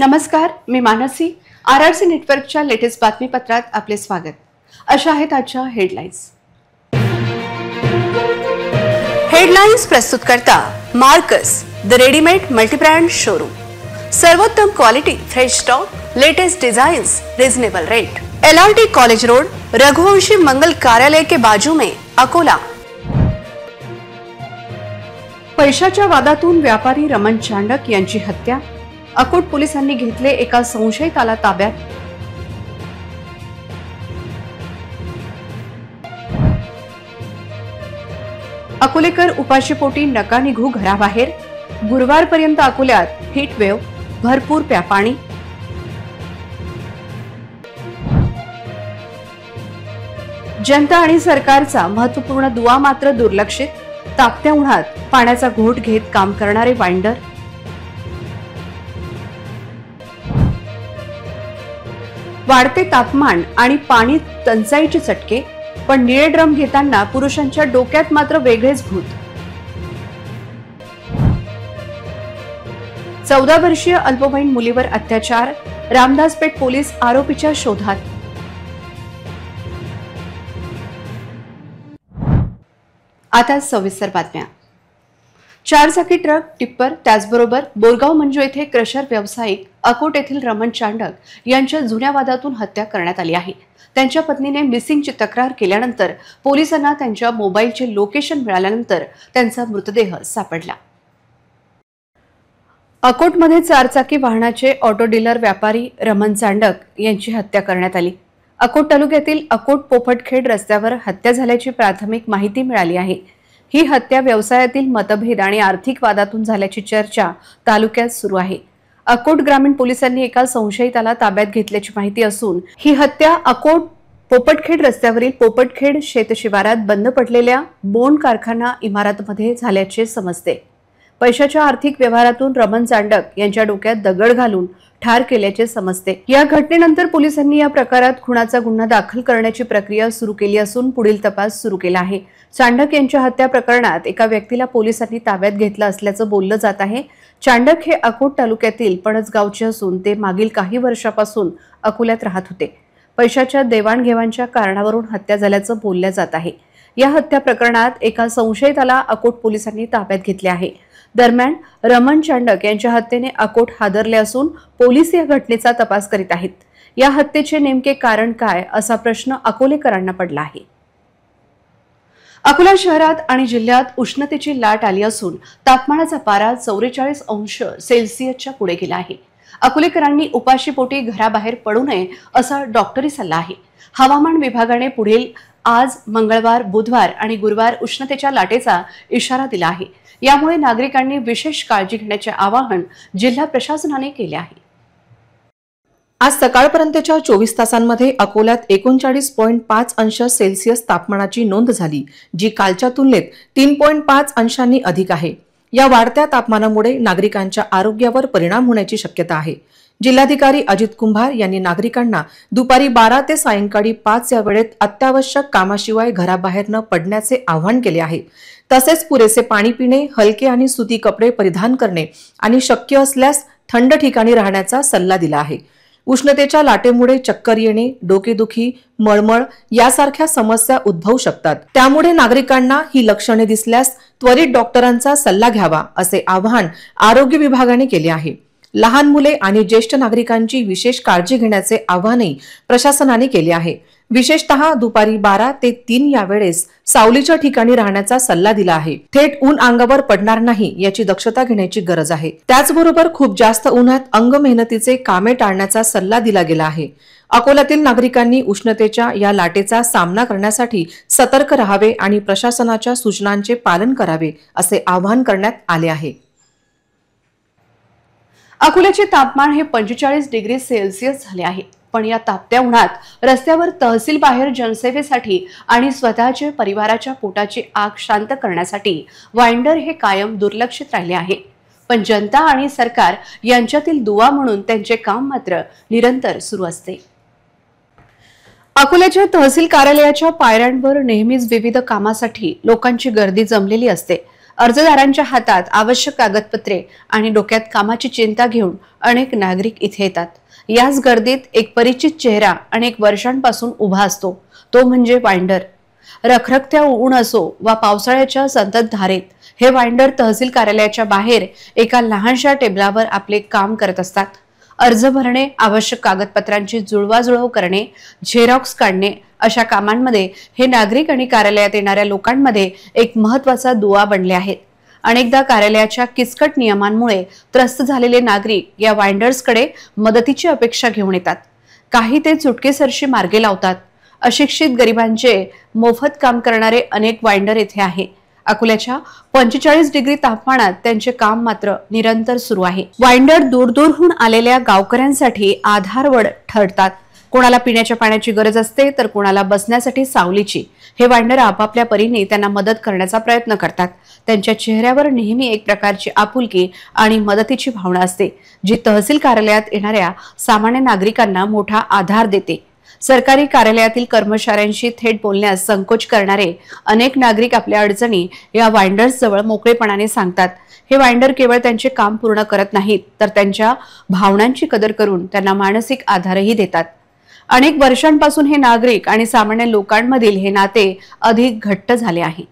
नमस्कार, मी मानसी. आरआरसी नेटवर्कच्या लेटेस्ट बातमीपत्रात आपले स्वागत. अशा आहेत आजच्या हेडलाईन्स. हेडलाईन्स प्रस्तुत करता Marcus, the readymade multibrand showroom. सर्वोत्तम quality, fresh stock, latest designs, reasonable rate. LRT college road, Raghuvanshi Mangal Karyalay के बाजू में, अकोला. पैशाच्या वादातून व्यापारी रमण चांडक यांची हत्या. अकोट पोलिसांनी घेतले एका संशयिताला ताब्यात. अकोलेकर उपाशीपोटी नका निघू घराबाहेर. गुरुवारपर्यंत अकोल्यात हीट वेव्ह, भरपूर पाणी. जनता आणि सरकारचा महत्त्वपूर्ण दुवा मात्र दुर्लक्षित. तापत्या उन्हात पाण्याचा घोट घेत काम करणारे वाइंडर. वाढते तापमान आणि पाणी टंचाईचे चटके, पण निळे ड्रम घेताना पुरुषांच्या डोक्यात मात्र वेगळेच भूत. 14 वर्षीय अल्पवयीन मुलीवर अत्याचार. रामदासपेठ पोलीस आरोपीच्या शोधात. आता सविस्तर बातम्या. 4 चाकी ट्रक, टिप्पर, त्याचबरोबर बोरगाव मंजू येथे क्रशर व्यावसायिक अकोट येथील रमण चांडक यांच्या जुन्या वादातून हत्या करण्यात आली आहे. त्यांच्या पत्नीने मिसिंगची तक्रार केल्यानंतर पोलिसांना त्यांच्या मोबाईलचे लोकेशन मिळाल्यानंतर त्यांचा मृतदेह सापडला. अकोटमध्ये 4 चाकी वाहनाचे ऑटो डीलर व्यापारी रमण चांडक यांची हत्या करण्यात आली. अकोट तालुक्यातील अकोट पोफटखेड रस्त्यावर हत्या झाल्याची प्राथमिक माहिती मिळाली आहे. ही हत्या व्यवसायातील मतभेद आणि आर्थिक वादातून झाल्याची चर्चा तालुक्यात सुरू आहे. अकोट ग्रामीण पोलिसांनी एका संशयिताला ताब्यात घेतल्याची माहिती असून ही हत्या अकोट पोपटखेड रस्त्यावरील पोपटखेड शेतशिवारात बंद पडलेल्या बोंड कारखाना इमारतमध्ये झाल्याचे समजते. पैशाच्या आर्थिक व्यवहारातून रमण चांडक यांच्या डोक्यात दगड घालून ठार केल्याचे समजते. या घटनेनंतर पोलिसांनी या प्रकारात खुनाचा गुन्हा दाखल करण्याची प्रक्रिया सुरू केली असून पुढील तपास सुरू केला आहे. चांडक यांच्या हत्या प्रकरणात एका व्यक्तीला पोलिसांनी ताब्यात घेतलं असल्याचं बोललं जात आहे. चांडक हे अकोट तालुक्यातील पणसगावचे असून ते मागील काही वर्षापासून अकोल्यात राहत होते. पैशाच्या देवाणघेवाणच्या कारणावरून हत्या झाल्याचं बोललं जात आहे. या हत्या प्रकरणात एका संशयिताला अकोट पोलिसांनी ताब्यात घेतले आहे. दरम्यान रमण चांडक यांच्या हत्येने अकोट हादरले असून पोलीस या घटनेचा तपास करीत आहेत. या हत्येचे नेमके कारण काय असा प्रश्न अकोलेकरांना पडला आहे. अकोला शहरात आणि जिल्ह्यात उष्णतेची लाट आली असून तापमानाचा पारा 44 अंश सेल्सिअसच्या पुढे गेला आहे. अकोलेकरांनी उपाशीपोटी घराबाहेर पडू नये असा डॉक्टरी सल्ला आहे. हवामान विभागाने पुढील आज मंगळवार, बुधवार आणि गुरुवार उष्णतेच्या लाटेचा इशारा दिला आहे. यामुळे नागरिकांनी विशेष काळजी घेण्याचे आवाहन जिल्हा प्रशासनाने केले आहे. आज सकाळपर्यंतच्या 24 तासांमध्ये अकोल्यात 39.5 अंश सेल्सिअस तापमानाची नोंद झाली, जी कालच्या तुलनेत 3.5 अंशांनी अधिक आहे. या वाढत्या तापमानामुळे नागरिकांच्या आरोग्यावर परिणाम होण्याची शक्यता आहे. जिल्हाधिकारी अजित कुंभार यांनी नागरिकांना दुपारी 12 ते सायंकाळी 5 या वेळेत अत्यावश्यक कामाशिवाय घराबाहेर न पडण्याचे आवाहन केले आहे. तसेच पुरेसे पाणी पिणे, हलके आणि सुती कपडे परिधान करणे आणि शक्य असल्यास थंड ठिकाणी राहण्याचा सल्ला दिला आहे. उष्णतेच्या लाटेमुळे चक्कर येणे, डोकेदुखी, मळमळ यासारख्या समस्या उद्भवू शकतात. त्यामुळे नागरिकांना ही लक्षणे दिसल्यास त्वरित डॉक्टरांचा सल्ला घ्यावा असे आवाहन आरोग्य विभागाने केले आहे. लहान मुले आणि ज्येष्ठ नागरिकांची विशेष काळजी घेण्याचे आवाहनही प्रशासनाने केले आहे. विशेषतः दुपारी 12 ते 3 या वेळेस सावलीच्या ठिकाणी राहण्याचा सल्ला दिला आहे. थेट ऊन अंगावर पडणार नाही याची दक्षता घेण्याची गरज आहे. त्याचबरोबर खूप जास्त उन्हात अंग मेहनतीचे कामे टाळण्याचा सल्ला दिला गेला आहे. अकोल्यातील नागरिकांनी उष्णतेच्या या लाटेचा सामना करण्यासाठी सतर्क राहावे आणि प्रशासनाच्या सूचनांचे पालन करावे असे आवाहन करण्यात आले आहे. अकोल्याचे तापमान हे 45 डिग्री सेल्सिअस झाले आहे. पण या तापत्या उन्हात रस्त्यावर तहसील बाहेर जनसेवेसाठी आणि स्वतःच्या परिवाराच्या पोटाची आग शांत करण्यासाठी वाइंडर हे कायम दुर्लक्षित राहिले आहे. पण जनता आणि सरकार यांच्यातील दुवा म्हणून त्यांचे काम मात्र निरंतर सुरू असते. अकोल्याच्या तहसील कार्यालयाच्या पायऱ्यांवर नेहमीच विविध कामासाठी लोकांची गर्दी जमलेली असते. अर्जदारांच्या हातात आवश्यक कागदपत्रे आणि डोक्यात कामाची चिंता घेऊन अनेक नागरिक इथे येतात। याच गर्दीत एक परिचित चेहरा अनेक वर्षांपासून उभा असतो, तो म्हणजे वाइंडर। रखरखत्या ऊन असो वा पावसाळ्याच्या संततधारेत हे वाइंडर तहसील कार्यालयाच्या बाहेर एका लहानशा टेबलावर आपले काम करत असतात। अर्ज भरणे, आवश्यक कागदपत्रांची जुळवाजुळव करणे, झेरॉक्स काढणे अशा कामांमध्ये हे नागरिक आणि कार्यालयात येणाऱ्या लोकांमध्ये एक महत्त्वाचा दुवा बनले आहेत। अनेकदा कार्यालयाच्या किचकट नियमांमुळे त्रस्त झालेले नागरिक या वाइंडर्सकडे मदतीची अपेक्षा घेऊन येतात। काही ते चुटकेसरशी मार्गे लावतात। अशिक्षित गरिबांचे मोफत काम करणारे अनेक वाइंडर येथे आहे। अकोल्याच्या 45 डिग्री तापमानात त्यांचे काम मात्र निरंतर सुरू आहे। वाइंडर दूरदूरहून आलेल्या गावकऱ्यांसाठी आधारवड ठरतात। कोणाला पिण्याच्या पाण्याची गरज असते तर कोणाला बसण्यासाठी सावलीची। हे वाइंडर आपापल्या परीने त्यांना मदत करण्याचा प्रयत्न करतात। त्यांच्या चेहऱ्यावर नेहमी एक प्रकारची आपुलकी आणि मदतीची भावना असते, जी तहसील कार्यालयात येणाऱ्या सामान्य नागरिकांना मोठा आधार देते। सरकारी कार्यालयातील कर्मचाऱ्यांशी थेट बोलण्यास संकोच करणारे अनेक नागरिक आपल्या अडचणी या वाइंडर्स जवळ मोकळेपणाने सांगतात। हे वाइंडर केवळ त्यांचे काम पूर्ण करत नाहीत, तर त्यांच्या भावनांची कदर करून त्यांना मानसिक आधारही देतात। अनेक वर्षांपासून हे नागरिक आणि सामान्य लोकांमधील हे नाते अधिक घट्ट झाले आहे।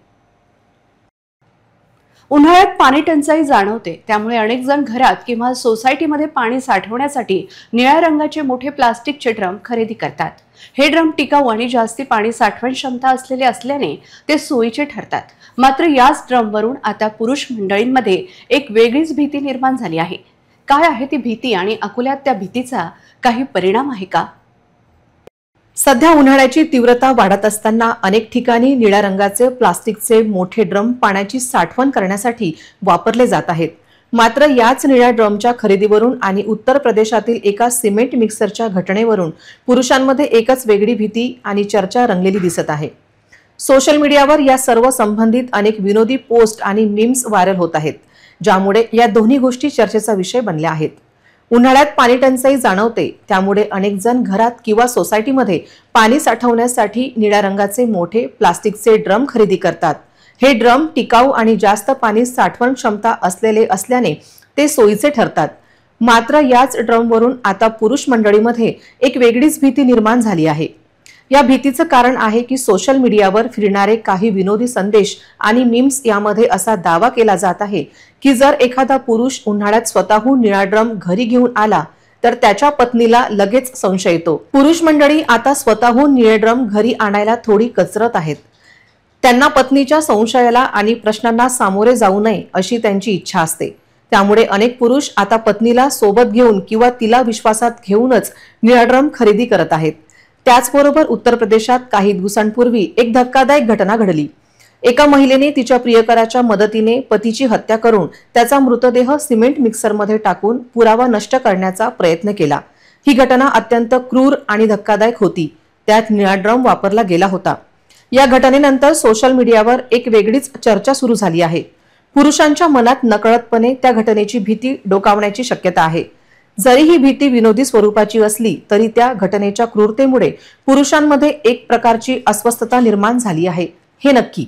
उन्हाळ्यात पाणी टंचाई जाणवते, त्यामुळे अनेक जण घरात किंवा सोसायटीमध्ये पाणी साठवण्यासाठी निळ्या रंगाचे मोठे प्लास्टिकचे ड्रम खरेदी करतात। हे ड्रम टिकाऊ आणि जास्ती पाणी साठवण क्षमता असलेले असल्याने ते सोयीचे ठरतात। मात्र याच ड्रमवरून आता पुरुष मंडळींमध्ये एक वेगळीच भीती निर्माण झाली आहे। काय आहे ती भीती आणि अकोल्यात त्या भीतीचा काही परिणाम आहे का? सध्या उन्हाळ्याची तीव्रता वाढत असताना अनेक ठिकाणी निळ्या रंगाचे प्लास्टिकचे मोठे ड्रम पाण्याची साठवण करण्यासाठी वापरले जात आहेत। मात्र याच निळ्या ड्रमच्या खरेदीवरून आणि उत्तर प्रदेशातील एका सिमेंट मिक्सरच्या घटनेवरून पुरुषांमध्ये एकच वेगळी भीती आणि चर्चा रंगलेली दिसत आहे। सोशल मीडियावर या सर्व संबंधित अनेक विनोदी पोस्ट आणि मीम्स व्हायरल होत आहेत, ज्यामुळे या दोन्ही गोष्टी चर्चेचा विषय बनल्या आहेत। उन्हाळ्यात पाणी टंचाई जाणवते, त्यामुळे अनेक जण घरात किंवा सोसायटीमध्ये पाणी साठवण्यासाठी निळ्या रंगाचे मोठे प्लास्टिकचे ड्रम खरेदी करतात। हे ड्रम टिकाऊ आणि जास्त पाणी साठवण क्षमता असलेले असल्याने ते सोयीचे ठरतात। मात्र याच ड्रमवरून आता पुरुष मंडळीमध्ये एक वेगळीच भीती निर्माण झाली आहे। या भीतीचं कारण आहे की सोशल मीडियावर फिरणारे काही विनोदी संदेश आणि मीम्स यामध्ये असा दावा केला जात आहे की जर एखादा पुरुष उन्हाळ्यात स्वतःहून निळा ड्रम घरी घेऊन आला तर त्याच्या पत्नीला लगेच संशय येतो। पुरुष मंडळी आता स्वतःहून निळे ड्रम घरी आणायला थोडी कचरत आहेत। त्यांना पत्नीच्या संशयाला आणि प्रश्नांना सामोरे जाऊ नये अशी त्यांची इच्छा असते। त्यामुळे अनेक पुरुष आता पत्नीला सोबत घेऊन किंवा तिला विश्वासात घेऊनच निळा ड्रम खरेदी करत आहेत। त्याचबरोबर उत्तर प्रदेशात काही दिवसांपूर्वी एक धक्कादायक घटना घडली। एका महिलेने तिच्या प्रियकराच्या मदतीने पतीची हत्या करून त्याचा मृतदेह सिमेंट मिक्सरमध्ये टाकून पुरावा नष्ट करण्याचा प्रयत्न केला। ही घटना अत्यंत क्रूर आणि धक्कादायक होती। त्यात निळा ड्रम वापरला गेला होता। या घटनेनंतर सोशल मीडियावर एक वेगळीच चर्चा सुरू झाली आहे। पुरुषांच्या मनात नकळतपणे त्या घटनेची भीती डोकावण्याची शक्यता आहे। जरी ही भीती विनोदी स्वरूपाची असली तरी त्या घटनेच्या क्रूरतेमुळे पुरुषांमध्ये एक प्रकारची अस्वस्थता निर्माण झाली आहे, हे नक्की।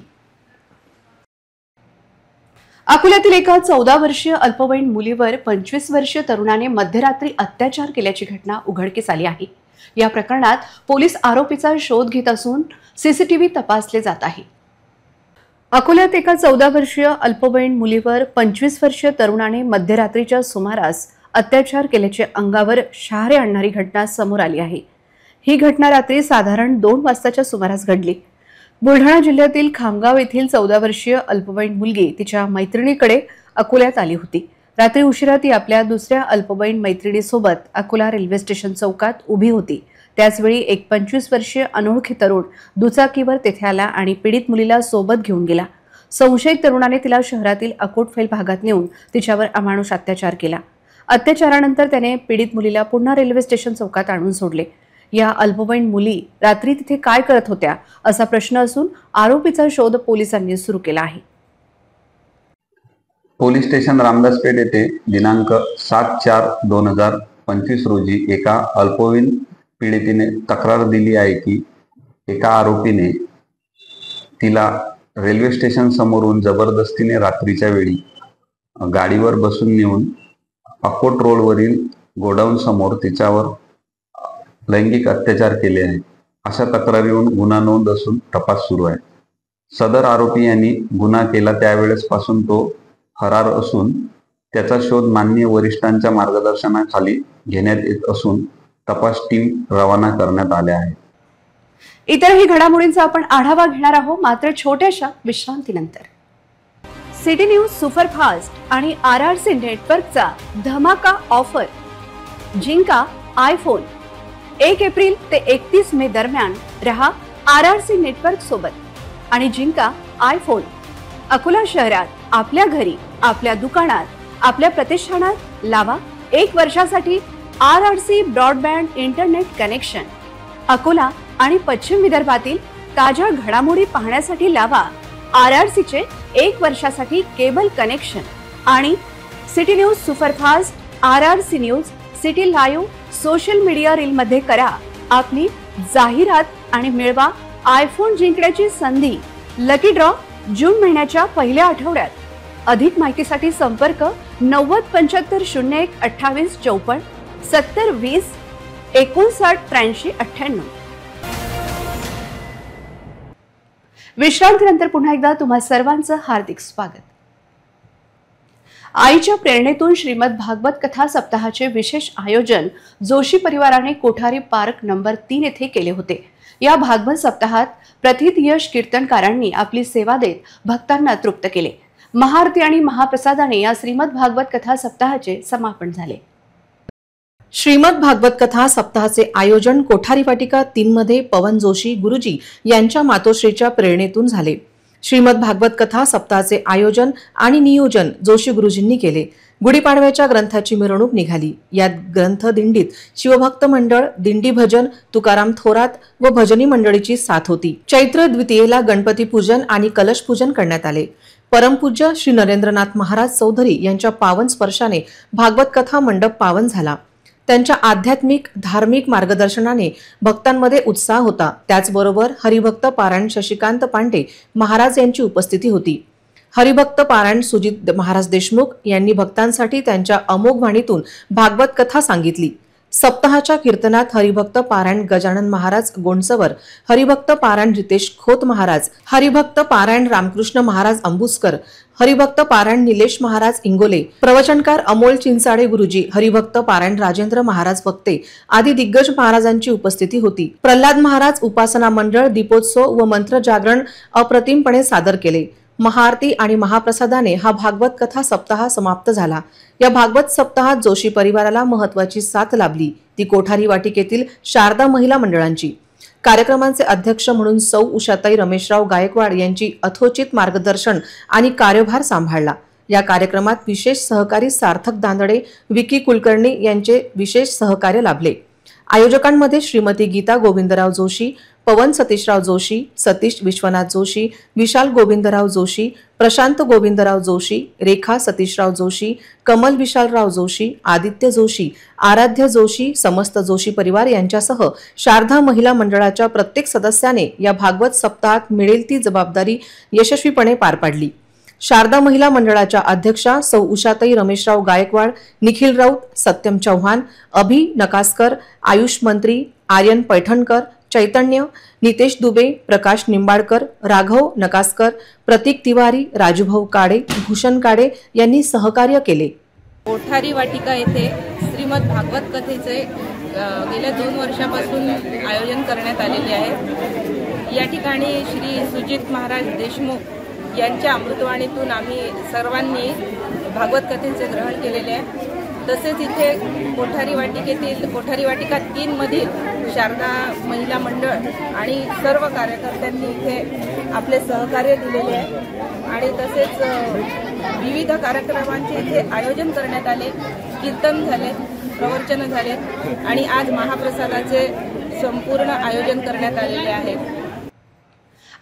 अकोल्यातील एका 14 वर्षीय अल्पवयीन मुलीवर 25 वर्षीय तरुणाने मध्यरात्री अत्याचार केल्याची घटना उघडकीस आली आहे। या प्रकरणात पोलीस आरोपीचा शोध घेत असून सीसीटीव्ही तपासले जात आहे। अकोल्यात एका 14 वर्षीय अल्पवयीन मुलीवर 25 वर्षीय तरुणाने मध्यरात्रीच्या सुमारास अत्याचार केल्याचे अंगावर शहारे आणणारी घटना समोर आली आहे। ही घटना रात्री साधारण 2 वाजताच्या सुमारास घडली। बुलढाणा जिल्ह्यातील खामगाव येथील 14 वर्षीय अल्पवयीन मुलगी तिच्या मैत्रिणीकडे अकोल्यात आली होती। रात्री उशिरा ती आपल्या दुसऱ्या अल्पवयीन मैत्रिणीसोबत अकोला रेल्वे स्टेशन चौकात उभी होती। त्याचवेळी एक 25 वर्षीय अनोळखी तरुण दुचाकीवर तेथे आला आणि पीडित मुलीला सोबत घेऊन गेला। संशयित तरुणाने तिला शहरातील अकोटफैल भागात नेऊन तिच्यावर अमानुष अत्याचार केला। अत्याचारानंतर त्याने पीडित मुलीला पुन्हा रेल्वे स्टेशन चौकात आणून सोडले। या अल्पवयीन मुली रात्री तिथे काय करत होत्या असा प्रश्न असून आरोपीचा शोध पोलिसांनी सुरू केला आहे। पोलीस स्टेशन रामदासपेठ येथे दिनांक 7/4/2025 रोजी एका अल्पवयीन पीडितेने तक्रार दिली आहे की एका आरोपीने तिला रेल्वे स्टेशन समोरून जबरदस्तीने रात्रीच्या वेळी गाडीवर बसून नेऊन अकोट रोडवरील गोडाऊन समोर तिच्यावर लैंगिक अत्याचार केले आहेत अशा तक्रारीवरून गुन्हा नोंद असून तपास सुरू आहे. सदर आरोपी यांनी गुन्हा केला त्यावेळेसपासून तो फरार असून त्याचा शोध माननीय वरिष्ठांच्या मार्गदर्शनाखाली घेण्यात येत असून तपास टीम रवाना करण्यात आल्या आहे. इतरही घडामोडींचा आपण आढावा घेणार आहोत, मात्र छोट्याशा विश्रांतीनंतर. सिटी न्यूज सुपरफास्ट आणि RRC नेटवर्कचा धमाका ऑफर. जिंका आयफोन. 1 एप्रिल ते 31 मे दरम्यान रहा RRC नेटवर्क सोबत आणि जिंका आयफोन. अकोला शहरात, आपल्या घरी, आपल्या दुकानात, आपल्या प्रतिष्ठानात लावा 1 वर्षासाठी RRC broadband internet connection. Akola आणि पश्चिम विदर्भातील ताज्या घडामोडी पाहण्यासाठी लावा RRC चे 1 वर्षासाठी केबल कनेक्शन. आणि city news superfast, RRC news, city live social media reel मध्ये करा आपली जाहिरात आणि मिळवा आयफोन जिंकण्याची संधी. लकी ड्रॉ जून महिन्याच्या पहिल्या आठवड्यात. अधिक माहितीसाठी संपर्क 90 75 01 28 54 70 20 59 83 98. विश्रांतीनंतर पुन्हा एकदा तुम्हा सर्वांचं हार्दिक स्वागत. आईच्या प्रेरणेतून श्रीमद भागवत कथा सप्ताहाचे विशेष आयोजन जोशी परिवाराने कोठारी पार्क नंबर 3 येथे केले होते. या भागवत सप्ताहात प्रथित यश कीर्तनकारांनी आपली सेवा देत भक्तांना तृप्त केले. महाआरती आणि महाप्रसादाने या श्रीमद भागवत कथा सप्ताहाचे समापन झाले. श्रीमद भागवत कथा सप्ताहाचे आयोजन कोठारी वाटिका 3 मध्ये पवन जोशी गुरुजी यांच्या मातोश्रीच्या प्रेरणेतून झाले. श्रीमद भागवत कथा सप्ताहाचे आयोजन आणि नियोजन जोशी गुरुजींनी केले. गुढीपाडव्याच्या ग्रंथाची मिरवणूक निघाली. यात ग्रंथ दिंडीत शिवभक्त मंडळ, दिंडी भजन, तुकाराम थोरात व भजनी मंडळीची साथ होती. चैत्र द्वितीयेला गणपती पूजन आणि कलश पूजन करण्यात आले. परमपूज्य श्री नरेंद्रनाथ महाराज चौधरी यांच्या पावन स्पर्शाने भागवत कथा मंडप पावन झाला. त्यांच्या आध्यात्मिक धार्मिक मार्गदर्शनाने भक्तांमध्ये उत्साह होता. त्याचबरोबर हरिभक्त पारायण शशिकांत पांडे महाराज यांची उपस्थिती होती. हरिभक्त पारायण सुजित महाराज देशमुख यांनी भक्तांसाठी त्यांच्या अमोघ वाणीतून भागवत कथा सांगितली. सप्ताहाच्या कीर्तनात हरिभक्त पारायण गजानन महाराज गोंडसवर, हरिभक्त पारायण रितेश खोत महाराज, हरिभक्त पारायण रामकृष्ण महाराज अंबुसकर, हरिभक्त पारायण निलेश महाराज इंगोले, प्रवचनकार अमोल चिंचाडे गुरुजी, हरिभक्त पारायण राजेंद्र महाराज वक्ते आदी दिग्गज महाराजांची उपस्थिती होती. प्रल्हाद महाराज उपासना मंडळ दीपोत्सव व मंत्र जागरण अप्रतिमपणे सादर केले. महाआरती आणि महाप्रसादाने हा भागवत कथा सप्ताह समाप्त झाला. या भागवत सप्ताहात जोशी परिवाराला महत्वाची साथ लाभली, ती कोठारी वाटिकेतील शारदा महिला मंडळांची. कार्यक्रमांचे अध्यक्ष म्हणून सौ उषाताई रमेशराव गायकवाड यांची अथोचित मार्गदर्शन आणि कार्यभार सांभाळला. या कार्यक्रमात विशेष सहकारी सार्थक दांदडे, विकी कुलकर्णी यांचे विशेष सहकार्य लाभले. आयोजकांमध्ये श्रीमती गीता गोविंदराव जोशी, पवन सतीशराव जोशी, सतीश विश्वनाथ जोशी, विशाल गोविंदराव जोशी, प्रशांत गोविंदराव जोशी, रेखा सतीशराव जोशी, कमल विशालराव जोशी, आदित्य जोशी, आराध्य जोशी, समस्त जोशी परिवार यांच्यासह शारदा महिला मंडळाच्या प्रत्येक सदस्याने या भागवत सप्ताहात मिळेल ती जबाबदारी यशस्वीपणे पार पाडली. शारदा महिला मंडळाच्या अध्यक्षा सौ उषाताई रमेशराव गायकवाड, निखिल राऊत, सत्यम चौहान, अभि नकासकर, आयुष मंत्री, आर्यन पैठणकर, चैतन्य, नितेश दुबे, प्रकाश निंबाडकर, राघव नकासकर, प्रतीक तिवारी, राजूभाऊ काडे, भूषण काडे यांनी सहकार्य केले. कोठारी वाटिका येथे श्रीमद भागवत कथेचे गेल्या 2 वर्षापासून आयोजन करण्यात आलेले आहे. या ठिकाणी श्री सुजित महाराज देशमुख यांच्या अमृतवाणीतून आम्ही सर्वांनी भागवत कथेचे ग्रहण केलेले आहे. तसेच इथे कोठारी वाटिका 3 मधील शारदा महिला मंडळ आणि सर्व कार्यकर्त्यांनी इथे आपले सहकार्य दिलेले आहे. आणि तसेच विविध कार्यक्रमांचे इथे आयोजन करण्यात आले, कीर्तन झाले, प्रवचन झाले आणि आज महाप्रसादाचे संपूर्ण आयोजन करण्यात आलेले आहे.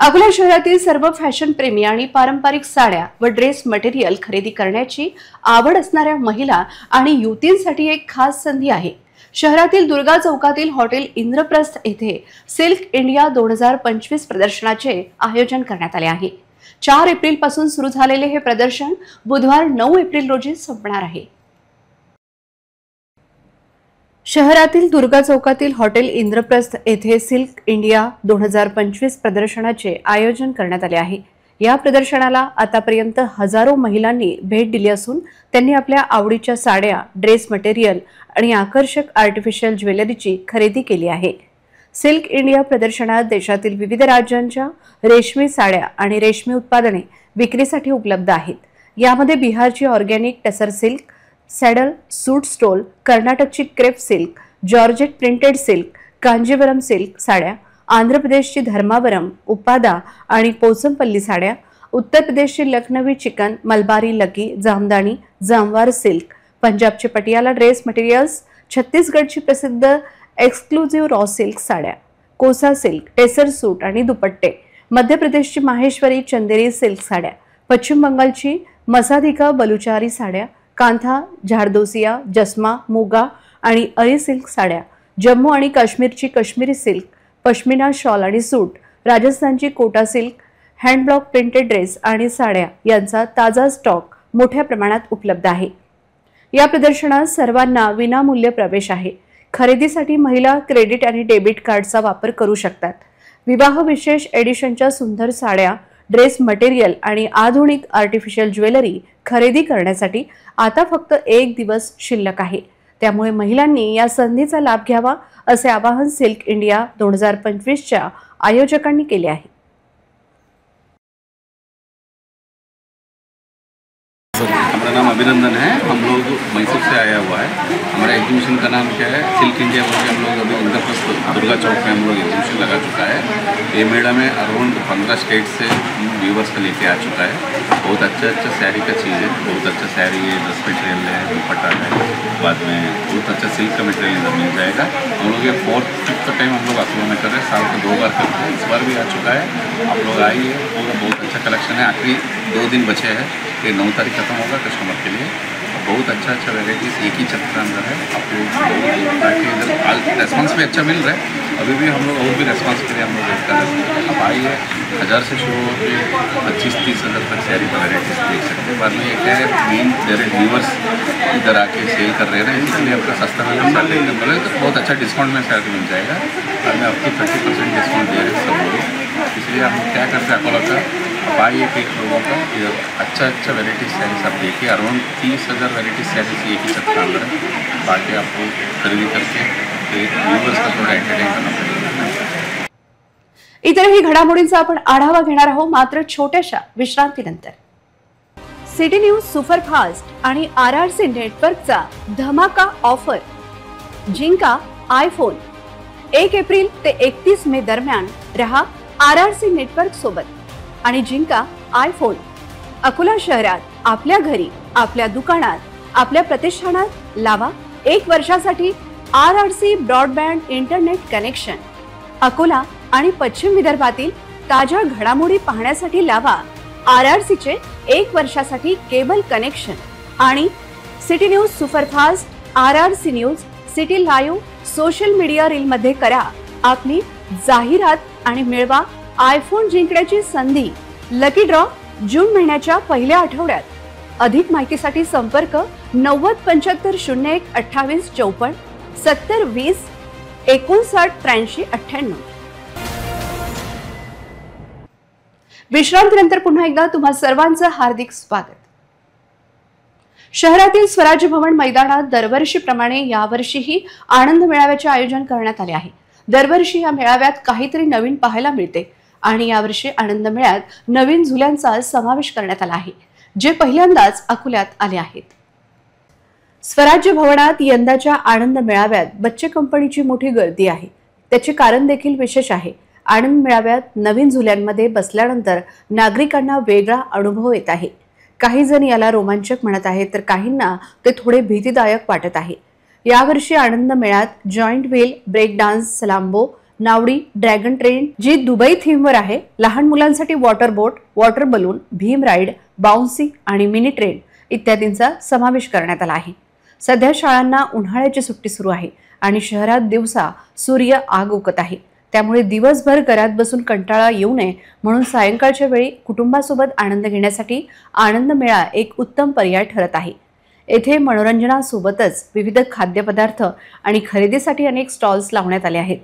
अकोला शहरातील सर्व फॅशन प्रेमी आणि पारंपरिक साड्या व ड्रेस मटेरियल खरेदी करण्याची आवड असणाऱ्या महिला आणि युवतींसाठी एक खास संधी आहे. शहरातील दुर्गा चौकातील हॉटेल इंद्रप्रस्थ येथे सिल्क इंडिया 2025 प्रदर्शनाचे आयोजन करण्यात आले आहे. 4 एप्रिल पासून सुरू झालेले हे प्रदर्शन बुधवार 9 एप्रिल रोजी संपणार आहे. शहरातील दुर्गा चौकातील हॉटेल इंद्रप्रस्थ येथे सिल्क इंडिया 2025 प्रदर्शनाचे आयोजन करण्यात आले आहे. या प्रदर्शनाला आतापर्यंत हजारो महिलांनी भेट दिली असून त्यांनी आपल्या आवडीच्या साड्या, ड्रेस मटेरियल आणि आकर्षक आर्टिफिशियल ज्वेलरीची खरेदी केली आहे. सिल्क इंडिया प्रदर्शनात देशातील विविध राज्यांच्या रेशमी साड्या आणि रेशमी उत्पादने विक्रीसाठी उपलब्ध आहेत. यामध्ये बिहारची organic tussar silk, saddle suit stole, कर्नाटकची crepe silk, georgette printed silk, Kanjivaram silk साड्या, आंध्र प्रदेशची धर्मावरम, उपादा आणि पोचमपल्ली साड्या, उत्तर प्रदेशची लखनवी चिकन, मलबारी लकी, जामदानी, जामवार सिल्क, पंजाबचे पटियाला ड्रेस मटेरियल्स, छत्तीसगडची प्रसिद्ध एक्सक्लुझिव्ह रॉ सिल्क साड्या, कोसा सिल्क, टेसर सूट आणि दुपट्टे, मध्य प्रदेशची माहेश्वरी चंदेरी सिल्क साड्या, पश्चिम बंगालची मसाधिका बलुचारी साड्या, कांथा, झारदोसिया, जस्मा, मुगा आणि अरी सिल्क साड्या, जम्मू आणि काश्मीरची काश्मीरी सिल्क, पश्मिना शॉल आणि सूट, राजस्थानची Kota silk, handblock printed dress आणि साड्या यांचा ताजा स्टॉक मोठ्या प्रमाणात उपलब्ध आहे. या प्रदर्शनात सर्वांना विनामूल्य प्रवेश आहे. खरेदीसाठी महिला क्रेडिट आणि डेबिट कार्डचा वापर करू शकतात. विवाह विशेष एडिशनच्या सुंदर साड्या, ड्रेस मटेरियल आणि आधुनिक आर्टिफिशियल ज्वेलरी खरेदी करण्यासाठी आता फक्त 1 दिवस शिल्लक आहे. त्यामुळे महिलांनी या संधीचा लाभ घ्यावा असे आवाहन सिल्क इंडिया 2025च्या आयोजकांनी केले आहे. हमारा नाम अभिनंदन है. हम लोग मैसूर से आया हुआ है. हमारा एग्जीबिशन का नाम क्या है, सिल्क इंडिया बोल के हम लोग अभी इंद्रप्रस्थ दुर्गा चौक में हम लोग एग्जीबिशन लगा चुका है. ये मेला में अराउंड 15 स्टेट से व्यूवर्स को लेके आ चुका है. बहुत अच्छा सैरी का चीज़ है. बहुत अच्छा सैरी है, ड्रेस मटेरियल है, दुपट्टा है, बाद में बहुत अच्छा सिल्क का मटेरियल इधर मिल जाएगा. हम लोग ये 4th टाइम हम लोग अकोला में कर रहे हैं. साल को 2 बार करते हैं. इस बार भी आ चुका है. आप लोग आइए. बहुत अच्छा कलेक्शन है. आखिरी 2 दिन बचे हैं. ये 9 तारीख खत्म होगा कस्टमर के लिए. बहुत अच्छा वेराइटीज़ एक ही छत के अंदर है. आप लोग ताकि इधर रेस्पॉन्स भी अच्छा मिल रहा है. अभी भी हम लोग और भी रेस्पॉन्स के लिए हम लोग वेट कर रहे हैं. आप आइए. 1000 से शुरू होकर 25-30 हज़ार तक सारी वेराइटीज़ देख सकते हैं. बाद में ये क्या है, मेन डायरेक्ट व्यूवर्स इधर आके सेल कर रहे हैं, इसलिए आपका सस्ता में साड़ी लेकर बोले तो बहुत अच्छा डिस्काउंट में साड़ी मिल जाएगा. और मैं आपको 30% डिस्काउंट दे रहे हैं सब लोग. इसलिए हम क्या करते हैं, अकोला का आप आइए कि लोगों का अच्छा वेराइटीज सैरीज आप देखिए. अराउंड 30,000 वेराइटीज सैरीज एक ही छत के अंदर है. बाकी आपको खरीदी करके व्यूवर्स का थोड़ा एंटरटेन करना पड़ेगा. इतरही घडामोडींचा आपण आढावा घेणार आहोत मात्र छोट्याशा विश्रांतीनंतर. सिटी न्यूज सुपरफास्ट आणि RRC नेटवर्कचा धमाका ऑफर. जिंका आयफोन. 1 एप्रिल ते 31 मे दरम्यान रहा RRC नेटवर्क सोबत आणि जिंका आयफोन. अकोला शहरात आपल्या घरी, आपल्या दुकानात, आपल्या प्रतिष्ठानात लावा 1 वर्षासाठी RRC broadband internet connection. Akola आणि पश्चिम विदर्भातील ताज्या घडामोडी पाहण्यासाठी लावा RRC चे 1 वर्षासाठी केबल कनेक्शन. आणि city news superfast, RRC news, city live social media reel मध्ये करा आपली जाहिरात आणि मिळवा आयफोन जिंकण्याची संधी. लकी ड्रॉ जून महिन्याच्या पहिल्या आठवड्यात. अधिक माहितीसाठी संपर्क 907501 28 54 70 20 59 83 98. विश्रांतीनंतर पुन्हा एकदा तुम्हा सर्वांचं हार्दिक स्वागत. शहरातील स्वराज्य भवन मैदानात दरवर्षीप्रमाणे यावर्षीही आनंद मेळाव्याचे आयोजन करण्यात आले आहे. दरवर्षी या मेळाव्यात काहीतरी नवीन पाहायला मिळते आणि यावर्षी आनंद मेळ्यात नवीन झुल्यांचा समावेश करण्यात आला आहे, जे पहिल्यांदाच अकोल्यात आले आहेत. स्वराज्य भवनात यंदाच्या आनंद मेळाव्यात बच्चे कंपनीची मोठी गर्दी आहे. त्याचे कारण देखील विशेष आहे. आनंद मेळाव्यात नवीन झुल्यांमध्ये बसल्यानंतर नागरिकांना वेगळा अनुभव येत आहे. काही जण याला रोमांचक म्हणत आहेत तर काहींना ते थोडे भीतीदायक वाटत आहे. यावर्षी आनंद मेळ्यात जॉईंट व्हील, ब्रेक डान्स, सलाम्बो, नावडी, ड्रॅगन ट्रेन जी दुबई थीमवर आहे, लहान मुलांसाठी water boat, water balloon, Bheem ride, bouncy आणि मिनी ट्रेन इत्यादींचा समावेश करण्यात आला आहे. सध्या शाळांना उन्हाळ्याची सुट्टी सुरू आहे आणि शहरात दिवसा सूर्य आग उगत आहे. त्यामुळे दिवसभर घरात बसून कंटाळा येऊ नये म्हणून सायंकाळच्या वेळी कुटुंबासोबत आनंद घेण्यासाठी आनंद मेळा एक उत्तम पर्याय ठरत आहे। येथे मनोरंजनासोबतच विविध खाद्यपदार्थ आणि खरेदीसाठी अनेक स्टॉल्स लावण्यात आले आहेत।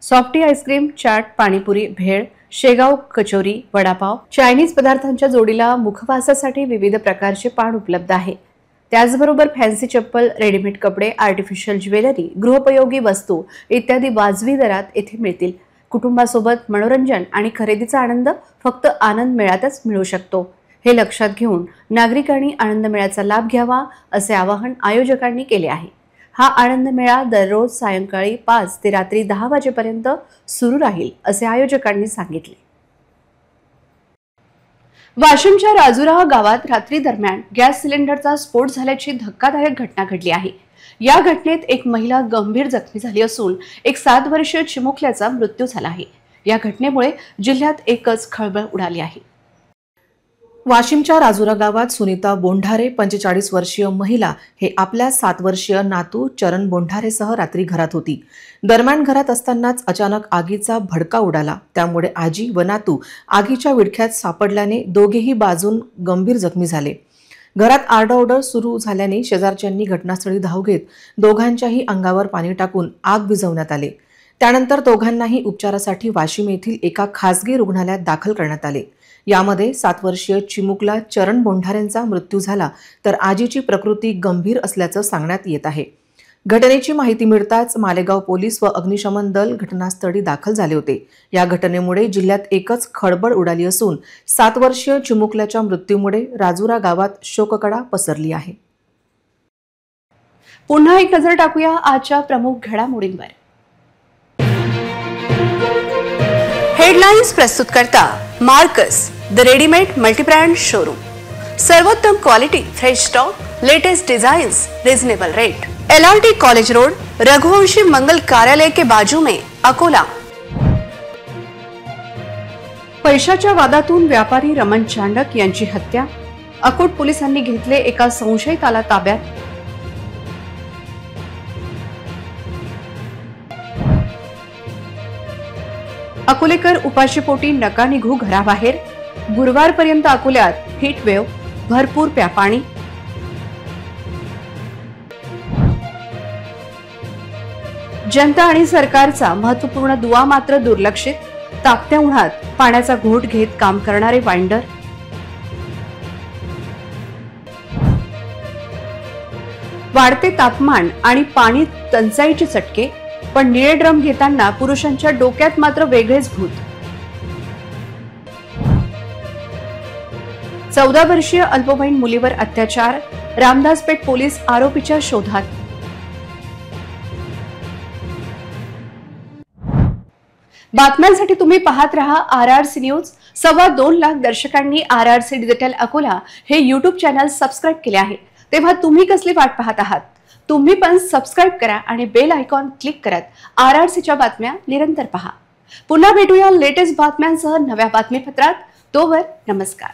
सॉफ्टी आईस्क्रीम, चाट, पाणीपुरी, भेळ, शेगाव कचोरी, वडापाव, चायनीज पदार्थांच्या जोडीला मुखवासासाठी विविध प्रकारचे पान उपलब्ध आहे। त्याचबरोबर फॅन्सी चप्पल, रेडीमेड कपडे, आर्टिफिशियल ज्वेलरी, गृहोपयोगी वस्तू इत्यादी वाजवी दरात येथे मिळतील। कुटुंबासोबत मनोरंजन आणि खरेदीचा आनंद फक्त आनंद मेळ्यातच मिळू शकतो। हे लक्षात घेऊन नागरिकांनी आनंद मेळ्याचा लाभ घ्यावा असे आवाहन आयोजकांनी केले आहे। हा आनंद मेळा दररोज सायंकाळी 5 ते रात्री 10 वाजेपर्यंत सुरू राहील असे आयोजकांनी सांगितले। वाशिमच्या राजुरा गावात रात्री दरम्यान गॅस सिलेंडरचा स्फोट झाल्याची धक्कादायक घटना घडली आहे। या घटनेत एक महिला गंभीर जखमी झाली असून एक 7 वर्षीय चिमुकल्याचा मृत्यू झाला आहे। या घटनेमुळे जिल्ह्यात एकच खळबळ उडाली आहे। वाशिमच्या राजुरा गावात सुनीता बोंढारे 45 वर्षीय महिला हे आपल्या 7 वर्षीय नातू चरण बोंढारेसह रात्री घरात होती। दरम्यान घरात असतानाच अचानक आगीचा भडका उडाला। त्यामुळे आजी व नातू आगीच्या विळख्यात सापडल्याने दोघेही बाजून गंभीर जखमी झाले। घरात आरडाओरड सुरू झाल्याने शेजारच्यांनी घटनास्थळी धाव घेत दोघांच्याही अंगावर पाणी टाकून आग विझवण्यात आले। त्यानंतर दोघांनाही उपचारासाठी वाशिम येथील एका खासगी रुग्णालयात दाखल करण्यात आले। यामध्ये 7 वर्षीय चिमुकला चरण बोंढारेंचा मृत्यू झाला तर आजीची प्रकृती गंभीर असल्याचं सांगण्यात येत आहे। घटनेची माहिती मिळताच मालेगाव पोलीस व अग्निशमन दल घटनास्थळी दाखल झाले होते। या घटनेमुळे जिल्ह्यात एकच खळबळ उडाली असून 7 वर्षीय चिमुकल्याच्या मृत्यूमुळे राजुरा गावात शोककळा पसरली आहे। पुन्हा एक नजर टाकूया आजच्या प्रमुख घडामोडींवर। हेडलाइन्स प्रस्तुत करता Marcus the readymade multibrand showroom. सर्वोत्तम quality, fresh stock, latest designs, reasonable rate. LRT college road, Raghuvanshi Mangal Karyalay के बाजू में, अकोला। पैशाच्या वादातून व्यापारी रमण चांडक यांची हत्या, अकोट पोलिसांनी घेतले एका संशयिताला ताब्यात। अकोलेकर उपाशीपोटी नका निघू घराबाहेर, गुरुवारपर्यंत अकोल्यात हीट वेव्ह, भरपूर प्या पाणी। जनता आणि सरकारचा महत्त्वपूर्ण दुवा मात्र दुर्लक्षित, तापत्या उन्हात पाण्याचा घोट घेत काम करणारे वाइंडर। वाढते तापमान आणि पाणी टंचाईचे चटके, पण निळे ड्रम घेताना पुरुषांच्या डोक्यात मात्र वेगळेच भूत। 14 वर्षीय अल्पवयीन मुलीवर अत्याचार, रामदासपेठ पोलीस आरोपीच्या शोधात। बातम्यांसाठी तुम्ही पाहत रहा RRC न्यूज। 2.25 लाख दर्शकांनी RRC डिजिटल अकोला हे YouTube चॅनल सबस्क्राइब केले आहे, तेव्हा तुम्ही कसली वाट पाहत आहात? तुम्ही पण सबस्क्राइब करा आणि बेल आयकॉन क्लिक करत RRCच्या बातम्या निरंतर पहा। पुन्हा भेटूया लेटेस्ट बातम्यांसह नव्या बातमीपत्रात। तोवर नमस्कार।